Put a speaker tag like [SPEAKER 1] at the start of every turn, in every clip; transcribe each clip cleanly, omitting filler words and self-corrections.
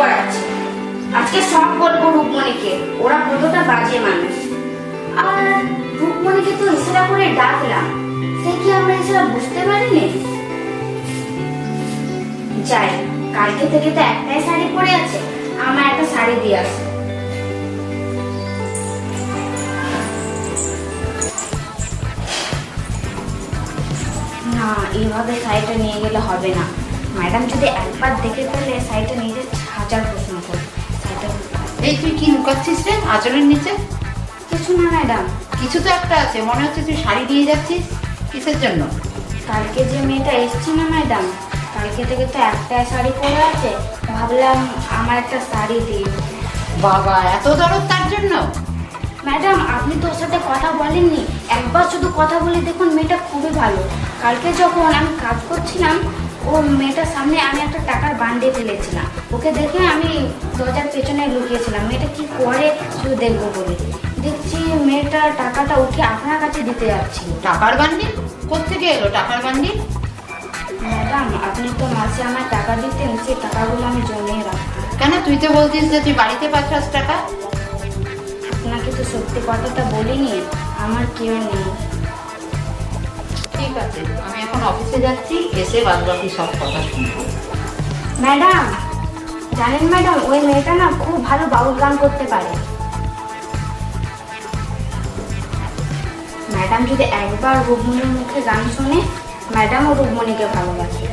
[SPEAKER 1] করাচ্ছে। আজকে সব বলবো রূপমণিকে, ওরা কতটা বাজে মানুষ। আর রূপমণিকে তো ইশারা করে ডাকলাম, সে কি আমরা ইশারা বুঝতে পারিনি? যাই, কালকে থেকে তো একটাই শাড়ি পরে আছে, আমার একটা শাড়ি দিয়ে আসে। না, এইভাবে শাড়িটা নিয়ে গেলে হবে না। ম্যাডাম যদি একবার দেখে ফেলে শাড়িটা নিয়ে হাজার প্রশ্ন করবে। শাড়িটা
[SPEAKER 2] এই তুই কি লুকাচ্ছিস রে আঁচলের নিচে?
[SPEAKER 1] কিছু না ম্যাডাম।
[SPEAKER 2] কিছু তো একটা আছে, মনে হচ্ছে তুই শাড়ি দিয়ে যাচ্ছিস। কিসের জন্য?
[SPEAKER 1] কালকে যে মেয়েটা এসছে না ম্যাডাম, কালকে থেকে তো একটা শাড়ি পরে আছে, ভাবলাম আমার একটা শাড়ি দিই।
[SPEAKER 2] বাবা, এত দরদ তার জন্য?
[SPEAKER 1] ম্যাডাম আপনি তো ওর সাথে কথা বলেননি, একবার শুধু কথা বলে দেখুন, মেয়েটা খুবই ভালো। কালকে যখন আমি কাজ করছিলাম, ও মেয়েটার সামনে আমি একটা টাকার বান্ডে ফেলেছিলাম, ওকে দেখে আমি দরজার পেছনে লুকিয়েছিলাম মেয়েটা কি করে শুধু দেখবো বলে। দেখছি মেয়েটা টাকাটা উঠে আপনার কাছে দিতে যাচ্ছি।
[SPEAKER 2] টাকার বান্ডিল? কোত্থেকে এলো টাকার বান্ডিল?
[SPEAKER 1] ম্যাডাম আপনি তো মাসে আমার টাকা দিতেন, সেই টাকাগুলো আমি জমিয়ে রাখতাম।
[SPEAKER 2] কেন, তুই তো বলতিস যে তুই বাড়িতে পাঠাস টাকা।
[SPEAKER 1] আপনাকে তো সত্যি কথাটা বলিনি, আমার কেউ নেই।
[SPEAKER 2] ঠিক আছে, আমি এখন অফিসে যাচ্ছি, এসে বাদ বাকি সব কথা শুনবো।
[SPEAKER 1] ম্যাডাম জানেন ম্যাডাম, ওই মেয়েটা না খুব ভালো বাউল গান করতে পারে। ম্যাডাম যদি একবার রূপমণির মুখে গান শোনে, ম্যাডামও রূপমণিকে ভালোবাসে।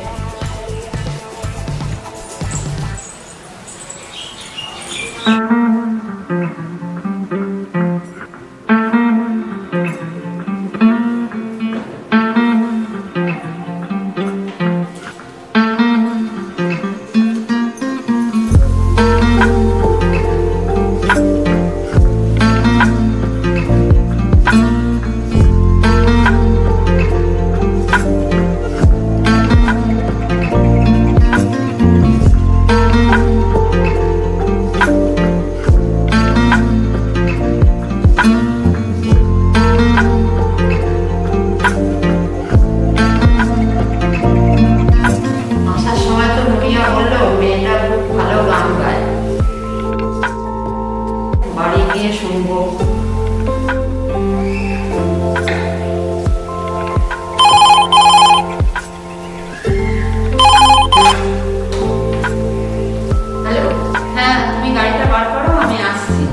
[SPEAKER 2] আসার সময় তো মুনিয়া বললো মেয়েটা খুব ভালো গান গায়, বাড়ি গিয়ে শুনবো। হ্যালো, হ্যাঁ তুমি গাড়িটা বার করো, আমি আসছি।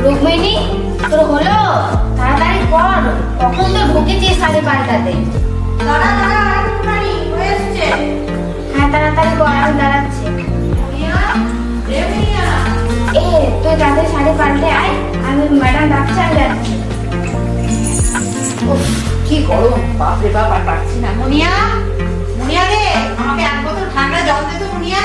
[SPEAKER 1] রুক্মিণী তোর হলো? তাড়াতাড়ি কর, কখন তো ঢুকেছিস শাড়ি পাল্টাতে।
[SPEAKER 3] দাঁড়া দাঁড়া, আরেকটুখানি হয়ে এসছে।
[SPEAKER 1] হ্যাঁ তাড়াতাড়ি কর, আমি দাঁড়াচ্ছি।
[SPEAKER 3] মুনিয়া, রে মুনিয়া।
[SPEAKER 1] এ তুই তাড়াতাড়ি শাড়ি পাল্টে আয়, আমি ম্যাডাম ডাকছে, আমি যাচ্ছি।
[SPEAKER 2] উফ, কি গরম, বাপরে বাপ, আর পারছি না। মুনিয়া, মুনিয়া রে, আমাকে এক বোতল ঠান্ডা জল দে তো মুনিয়া।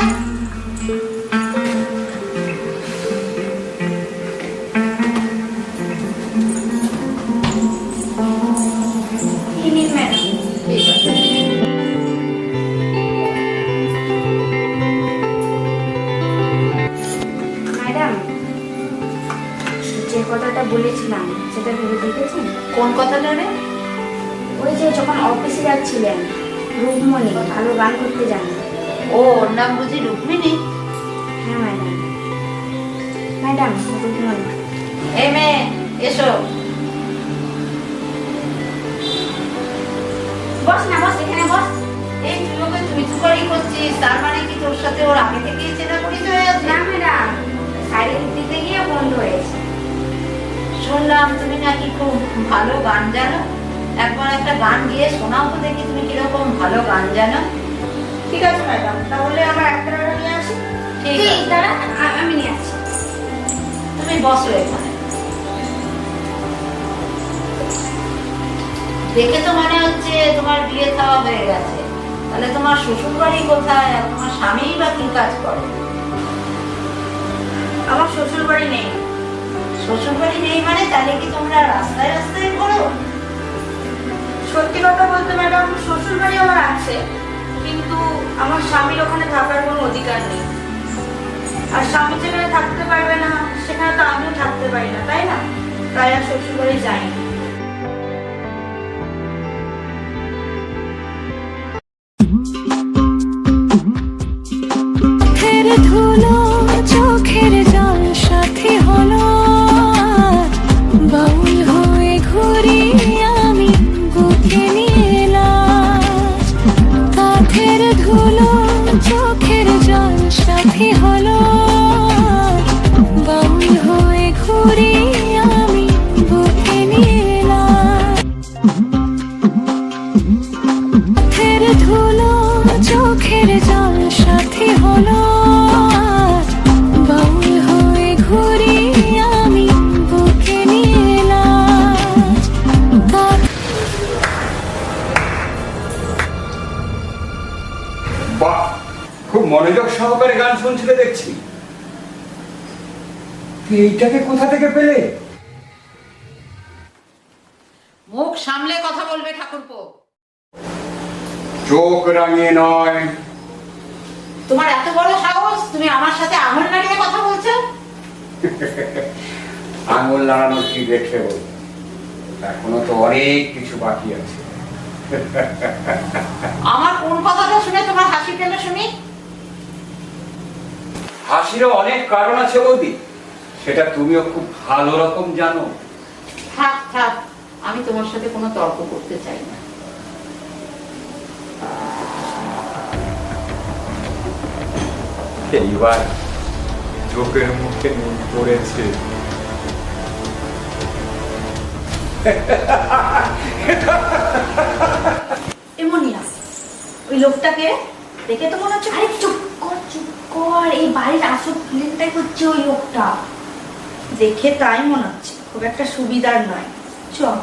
[SPEAKER 1] এই নিন ম্যাডাম।
[SPEAKER 2] ঠিক আছে।
[SPEAKER 1] ম্যাডাম যে কথাটা বলেছিলাম সেটা ভেবে দেখেছেন?
[SPEAKER 2] কোন কথাটা রে?
[SPEAKER 1] ওই যে যখন অফিসে যাচ্ছিলেন, রূপমণি ভালো গান করতে জানে।
[SPEAKER 2] ও, ওর নাম বুঝি রুক্মিণী?
[SPEAKER 1] হ্যাঁ ম্যাডাম, ম্যাডাম রূপমণি।
[SPEAKER 2] এই মেয়ে, এসো।
[SPEAKER 1] বস না, বস এখানে বস।
[SPEAKER 2] এই তুই ওকে তুই তুকারি করছিস, তার মানে কি তোর সাথে ওর আগে থেকেই চেনা পরিচয় হয়ে আছে?
[SPEAKER 1] না ম্যাডাম, শাড়ি দিতে গিয়ে বন্ধ হয়েছে।
[SPEAKER 2] শুনলাম তুমি নাকি খুব ভালো গান জানো, একবার একটা গান গিয়ে শোনাও তো দেখি, তুমি কিরকম ভালো গান জানো।
[SPEAKER 3] ঠিক আছে ম্যাডাম, তাহলে আমার একটা টাকা নিয়ে আসি।
[SPEAKER 2] ঠিক
[SPEAKER 1] তুই
[SPEAKER 2] আছে,
[SPEAKER 1] দাঁড়া, আমি নিয়ে আসছি।
[SPEAKER 2] তুমি বসো এখানে। দেখে তো মনে হচ্ছে তোমার বিয়ে খাওয়া হয়ে গেছে, তাহলে তোমার শ্বশুর বাড়ি কোথায়, আর তোমার স্বামী বা কি কাজ করে?
[SPEAKER 3] আমার শ্বশুর বাড়ি নেই।
[SPEAKER 2] শ্বশুর বাড়ি নেই মানে? তাহলে কি তোমরা রাস্তায় রাস্তায় ঘোরো?
[SPEAKER 3] সত্যি কথা বলতে ম্যাডাম, শ্বশুর বাড়ি আমার আছে, কিন্তু আমার স্বামীর ওখানে থাকার কোনো অধিকার নেই। আর স্বামী যেখানে থাকতে পারবে না সেখানে তো আমিও থাকতে পারি না, তাই না? তাই আর শ্বশুর বাড়ি যাই না।
[SPEAKER 4] চোখের ধুলো চোখের জল সাথী হলো, বাউল হয়ে ঘুরি আমি বুকে নিয়ে এলাম। কাঁধের ধুলো চোখের জল সাথী হলো, বাউল হয়ে ঘুরি আমি বুকে নিয়ে এলাম। কাঁধের ধুলো চোখের জল সাথী হলো, বাউল হয়ে ঘুরি আমি বুকে নিয়ে এলাম।
[SPEAKER 5] বাহ, খুব মনোযোগ সহকারে গান শুনছিলে দেখছি। তুই এইটাকে কোথা থেকে পেলে?
[SPEAKER 2] মুখ সামলে কথা বলবে ঠাকুরপো।
[SPEAKER 5] চোখ রাঙিয়ে নয়।
[SPEAKER 2] তোমার এত বড় সাহস, তুমি আমার সাথে আঙুল নাড়িয়ে কথা বলছো?
[SPEAKER 5] আঙুল নাড়ানো কি দেখে বল, এখনো তো অনেক কিছু বাকি আছে।
[SPEAKER 2] আমার কোন কথাটা শুনে তোমার হাসি পেল শুনি?
[SPEAKER 5] হাসিরও অনেক কারণ আছে বৌদি, সেটা তুমিও খুব ভালো রকম জানো।
[SPEAKER 2] থাক থাক, আমি তোমার সাথে কোনো তর্ক করতে চাই না।
[SPEAKER 5] এইবার চোখের মুখে নুন পড়েছে।
[SPEAKER 3] এমনিয়া, ওই লোকটাকে দেখে তো মনে হচ্ছে
[SPEAKER 1] আরে চুপ কর, এই বাড়ির আসল প্লেনটাই হচ্ছে ওই লোকটা।
[SPEAKER 3] দেখে তাই মনে হচ্ছে খুব একটা সুবিধার নয়। চল